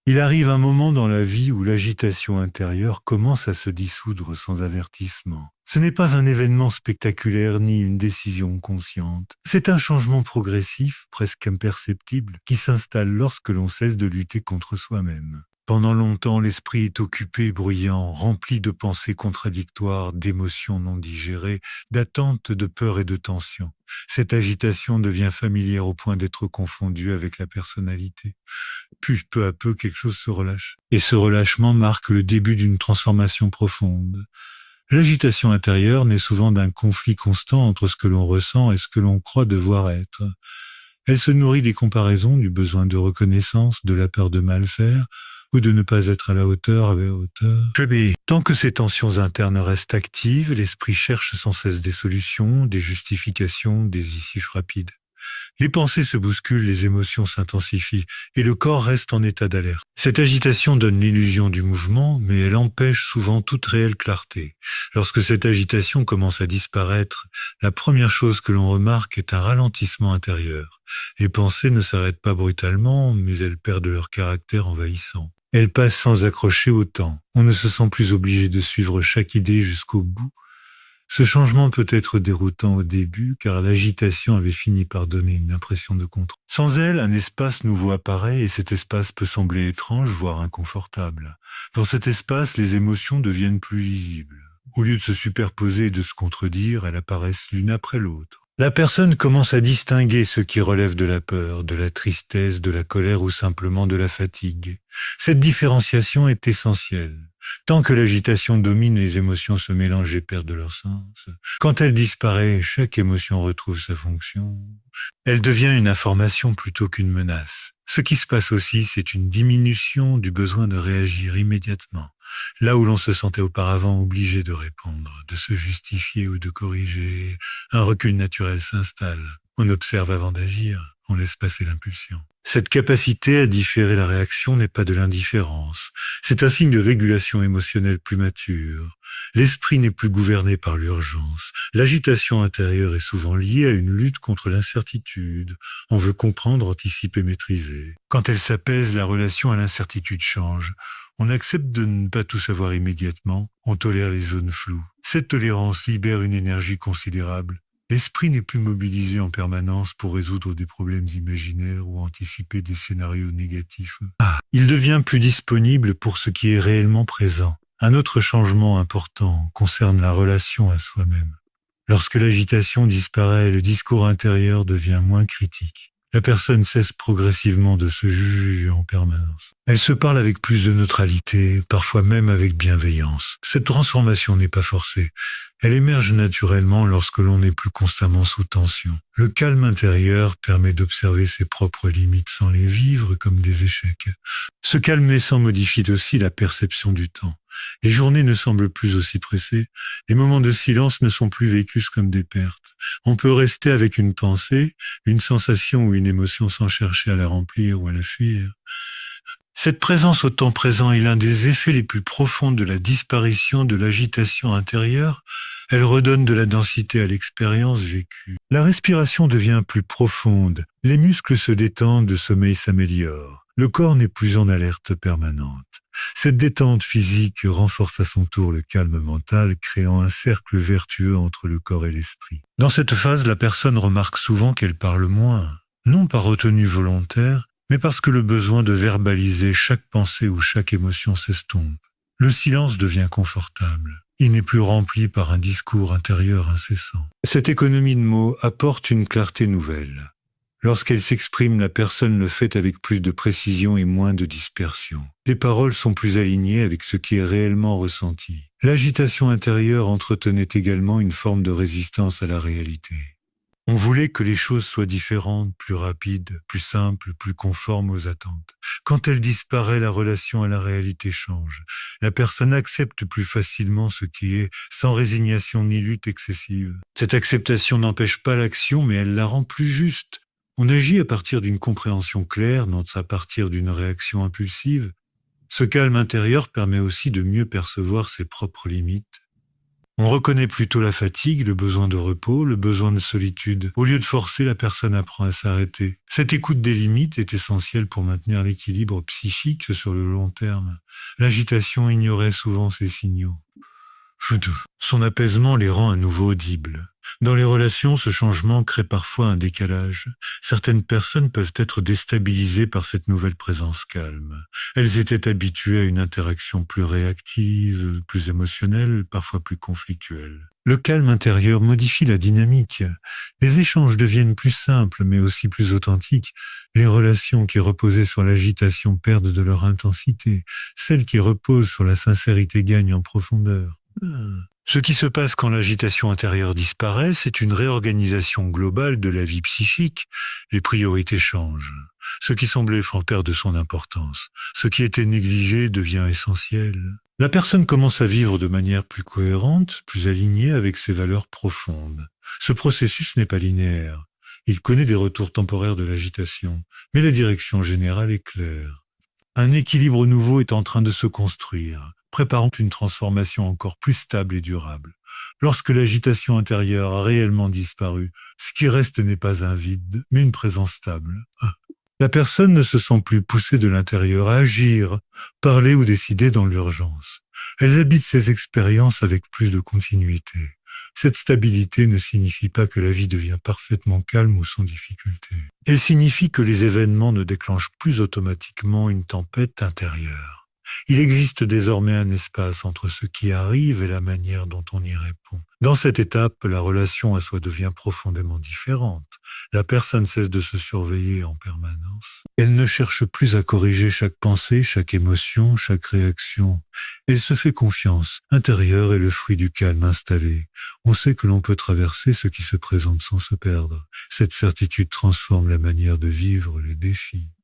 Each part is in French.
Il arrive un moment dans la vie où l'agitation intérieure commence à se dissoudre sans avertissement. Ce n'est pas un événement spectaculaire ni une décision consciente. C'est un changement progressif, presque imperceptible, qui s'installe lorsque l'on cesse de lutter contre soi-même. Pendant longtemps, l'esprit est occupé, bruyant, rempli de pensées contradictoires, d'émotions non digérées, d'attentes, de peur et de tension. Cette agitation devient familière au point d'être confondue avec la personnalité. Puis, peu à peu, quelque chose se relâche. Et ce relâchement marque le début d'une transformation profonde. L'agitation intérieure naît souvent d'un conflit constant entre ce que l'on ressent et ce que l'on croit devoir être. Elle se nourrit des comparaisons, du besoin de reconnaissance, de la peur de mal faire, ou de ne pas être à la hauteur avec hauteur. Tant que ces tensions internes restent actives, l'esprit cherche sans cesse des solutions, des justifications, des issues rapides. Les pensées se bousculent, les émotions s'intensifient, et le corps reste en état d'alerte. Cette agitation donne l'illusion du mouvement, mais elle empêche souvent toute réelle clarté. Lorsque cette agitation commence à disparaître, la première chose que l'on remarque est un ralentissement intérieur. Les pensées ne s'arrêtent pas brutalement, mais elles perdent leur caractère envahissant. Elles passent sans accrocher au temps. On ne se sent plus obligé de suivre chaque idée jusqu'au bout. Ce changement peut être déroutant au début, car l'agitation avait fini par donner une impression de contrôle. Sans elle, un espace nouveau apparaît et cet espace peut sembler étrange, voire inconfortable. Dans cet espace, les émotions deviennent plus visibles. Au lieu de se superposer et de se contredire, elles apparaissent l'une après l'autre. La personne commence à distinguer ce qui relève de la peur, de la tristesse, de la colère ou simplement de la fatigue. Cette différenciation est essentielle. Tant que l'agitation domine, les émotions se mélangent et perdent leur sens. Quand elle disparaît, chaque émotion retrouve sa fonction. Elle devient une information plutôt qu'une menace. Ce qui se passe aussi, c'est une diminution du besoin de réagir immédiatement. Là où l'on se sentait auparavant obligé de répondre, de se justifier ou de corriger, un recul naturel s'installe. On observe avant d'agir, on laisse passer l'impulsion. Cette capacité à différer la réaction n'est pas de l'indifférence. C'est un signe de régulation émotionnelle plus mature. L'esprit n'est plus gouverné par l'urgence. L'agitation intérieure est souvent liée à une lutte contre l'incertitude. On veut comprendre, anticiper, maîtriser. Quand elle s'apaise, la relation à l'incertitude change. On accepte de ne pas tout savoir immédiatement, on tolère les zones floues. Cette tolérance libère une énergie considérable. L'esprit n'est plus mobilisé en permanence pour résoudre des problèmes imaginaires ou anticiper des scénarios négatifs. Il devient plus disponible pour ce qui est réellement présent. Un autre changement important concerne la relation à soi-même. Lorsque l'agitation disparaît, le discours intérieur devient moins critique. La personne cesse progressivement de se juger en permanence. Elle se parle avec plus de neutralité, parfois même avec bienveillance. Cette transformation n'est pas forcée. Elle émerge naturellement lorsque l'on n'est plus constamment sous tension. Le calme intérieur permet d'observer ses propres limites sans les vivre comme des échecs. Ce calme naissant modifie aussi la perception du temps. Les journées ne semblent plus aussi pressées. Les moments de silence ne sont plus vécus comme des pertes. On peut rester avec une pensée, une sensation ou une émotion sans chercher à la remplir ou à la fuir. Cette présence au temps présent est l'un des effets les plus profonds de la disparition de l'agitation intérieure. Elle redonne de la densité à l'expérience vécue. La respiration devient plus profonde. Les muscles se détendent, le sommeil s'améliore. Le corps n'est plus en alerte permanente. Cette détente physique renforce à son tour le calme mental, créant un cercle vertueux entre le corps et l'esprit. Dans cette phase, la personne remarque souvent qu'elle parle moins, non par retenue volontaire, mais parce que le besoin de verbaliser chaque pensée ou chaque émotion s'estompe. Le silence devient confortable. Il n'est plus rempli par un discours intérieur incessant. Cette économie de mots apporte une clarté nouvelle. Lorsqu'elle s'exprime, la personne le fait avec plus de précision et moins de dispersion. Les paroles sont plus alignées avec ce qui est réellement ressenti. L'agitation intérieure entretenait également une forme de résistance à la réalité. On voulait que les choses soient différentes, plus rapides, plus simples, plus conformes aux attentes. Quand elle disparaît, la relation à la réalité change. La personne accepte plus facilement ce qui est, sans résignation ni lutte excessive. Cette acceptation n'empêche pas l'action, mais elle la rend plus juste. On agit à partir d'une compréhension claire, non à partir d'une réaction impulsive. Ce calme intérieur permet aussi de mieux percevoir ses propres limites. On reconnaît plutôt la fatigue, le besoin de repos, le besoin de solitude. Au lieu de forcer, la personne apprend à s'arrêter. Cette écoute des limites est essentielle pour maintenir l'équilibre psychique sur le long terme. L'agitation ignorait souvent ces signaux. Son apaisement les rend à nouveau audibles. Dans les relations, ce changement crée parfois un décalage. Certaines personnes peuvent être déstabilisées par cette nouvelle présence calme. Elles étaient habituées à une interaction plus réactive, plus émotionnelle, parfois plus conflictuelle. Le calme intérieur modifie la dynamique. Les échanges deviennent plus simples, mais aussi plus authentiques. Les relations qui reposaient sur l'agitation perdent de leur intensité. Celles qui reposent sur la sincérité gagnent en profondeur. Ce qui se passe quand l'agitation intérieure disparaît, c'est une réorganisation globale de la vie psychique. Les priorités changent. Ce qui semblait fort perdre de son importance. Ce qui était négligé devient essentiel. La personne commence à vivre de manière plus cohérente, plus alignée avec ses valeurs profondes. Ce processus n'est pas linéaire. Il connaît des retours temporaires de l'agitation, mais la direction générale est claire. Un équilibre nouveau est en train de se construire, préparant une transformation encore plus stable et durable. Lorsque l'agitation intérieure a réellement disparu, ce qui reste n'est pas un vide, mais une présence stable. La personne ne se sent plus poussée de l'intérieur à agir, parler ou décider dans l'urgence. Elle habite ses expériences avec plus de continuité. Cette stabilité ne signifie pas que la vie devient parfaitement calme ou sans difficulté. Elle signifie que les événements ne déclenchent plus automatiquement une tempête intérieure. Il existe désormais un espace entre ce qui arrive et la manière dont on y répond. Dans cette étape, la relation à soi devient profondément différente. La personne cesse de se surveiller en permanence. Elle ne cherche plus à corriger chaque pensée, chaque émotion, chaque réaction. Elle se fait confiance. Intérieur est le fruit du calme installé. On sait que l'on peut traverser ce qui se présente sans se perdre. Cette certitude transforme la manière de vivre les défis.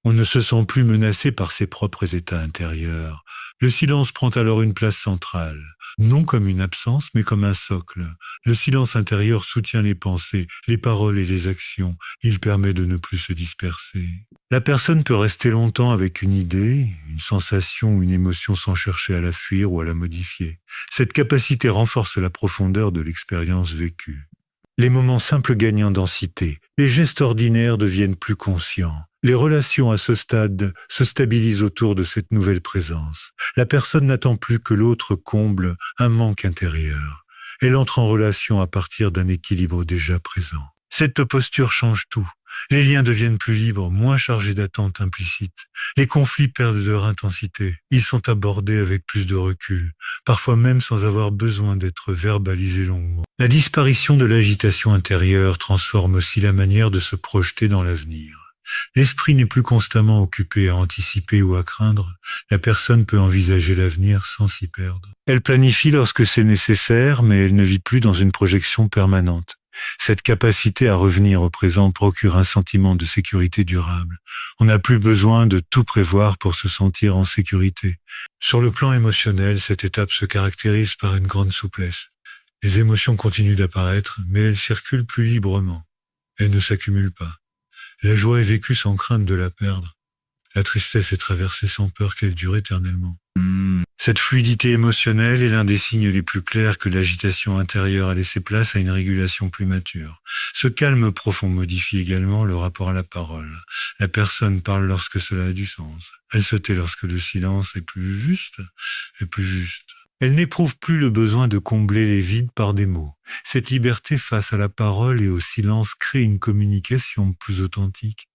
On ne se sent plus menacé par ses propres états intérieurs. Le silence prend alors une place centrale, non comme une absence, mais comme un socle. Le silence intérieur soutient les pensées, les paroles et les actions. Il permet de ne plus se disperser. La personne peut rester longtemps avec une idée, une sensation ou une émotion sans chercher à la fuir ou à la modifier. Cette capacité renforce la profondeur de l'expérience vécue. Les moments simples gagnent en densité. Les gestes ordinaires deviennent plus conscients. Les relations à ce stade se stabilisent autour de cette nouvelle présence. La personne n'attend plus que l'autre comble un manque intérieur. Elle entre en relation à partir d'un équilibre déjà présent. Cette posture change tout. Les liens deviennent plus libres, moins chargés d'attentes implicites. Les conflits perdent de leur intensité. Ils sont abordés avec plus de recul, parfois même sans avoir besoin d'être verbalisés longuement. La disparition de l'agitation intérieure transforme aussi la manière de se projeter dans l'avenir. L'esprit n'est plus constamment occupé à anticiper ou à craindre. La personne peut envisager l'avenir sans s'y perdre. Elle planifie lorsque c'est nécessaire, mais elle ne vit plus dans une projection permanente. Cette capacité à revenir au présent procure un sentiment de sécurité durable. On n'a plus besoin de tout prévoir pour se sentir en sécurité. Sur le plan émotionnel, cette étape se caractérise par une grande souplesse. Les émotions continuent d'apparaître, mais elles circulent plus librement. Elles ne s'accumulent pas. La joie est vécue sans crainte de la perdre. La tristesse est traversée sans peur qu'elle dure éternellement. Cette fluidité émotionnelle est l'un des signes les plus clairs que l'agitation intérieure a laissé place à une régulation plus mature. Ce calme profond modifie également le rapport à la parole. La personne parle lorsque cela a du sens. Elle se tait lorsque le silence est plus juste et plus juste. Elle n'éprouve plus le besoin de combler les vides par des mots. Cette liberté face à la parole et au silence crée une communication plus authentique.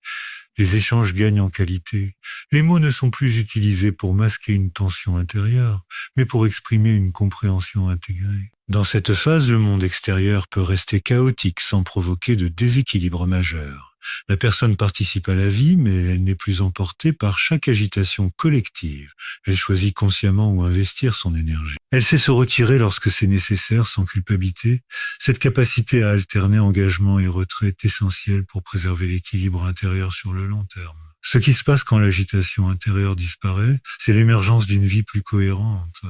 Les échanges gagnent en qualité. Les mots ne sont plus utilisés pour masquer une tension intérieure, mais pour exprimer une compréhension intégrée. Dans cette phase, le monde extérieur peut rester chaotique sans provoquer de déséquilibre majeur. La personne participe à la vie, mais elle n'est plus emportée par chaque agitation collective. Elle choisit consciemment où investir son énergie. Elle sait se retirer lorsque c'est nécessaire sans culpabilité. Cette capacité à alterner engagement et retrait est essentielle pour préserver l'équilibre intérieur sur le long terme. Ce qui se passe quand l'agitation intérieure disparaît, c'est l'émergence d'une vie plus cohérente.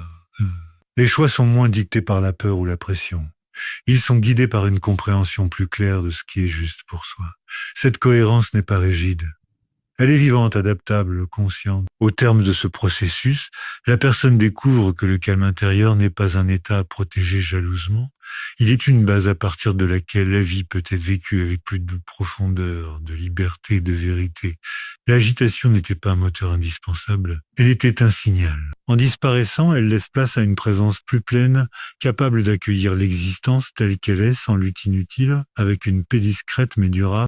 Les choix sont moins dictés par la peur ou la pression. Ils sont guidés par une compréhension plus claire de ce qui est juste pour soi. Cette cohérence n'est pas rigide. Elle est vivante, adaptable, consciente. Au terme de ce processus, la personne découvre que le calme intérieur n'est pas un état à protéger jalousement. Il est une base à partir de laquelle la vie peut être vécue avec plus de profondeur, de liberté, de vérité. L'agitation n'était pas un moteur indispensable, elle était un signal. En disparaissant, elle laisse place à une présence plus pleine, capable d'accueillir l'existence telle qu'elle est, sans lutte inutile, avec une paix discrète mais durable.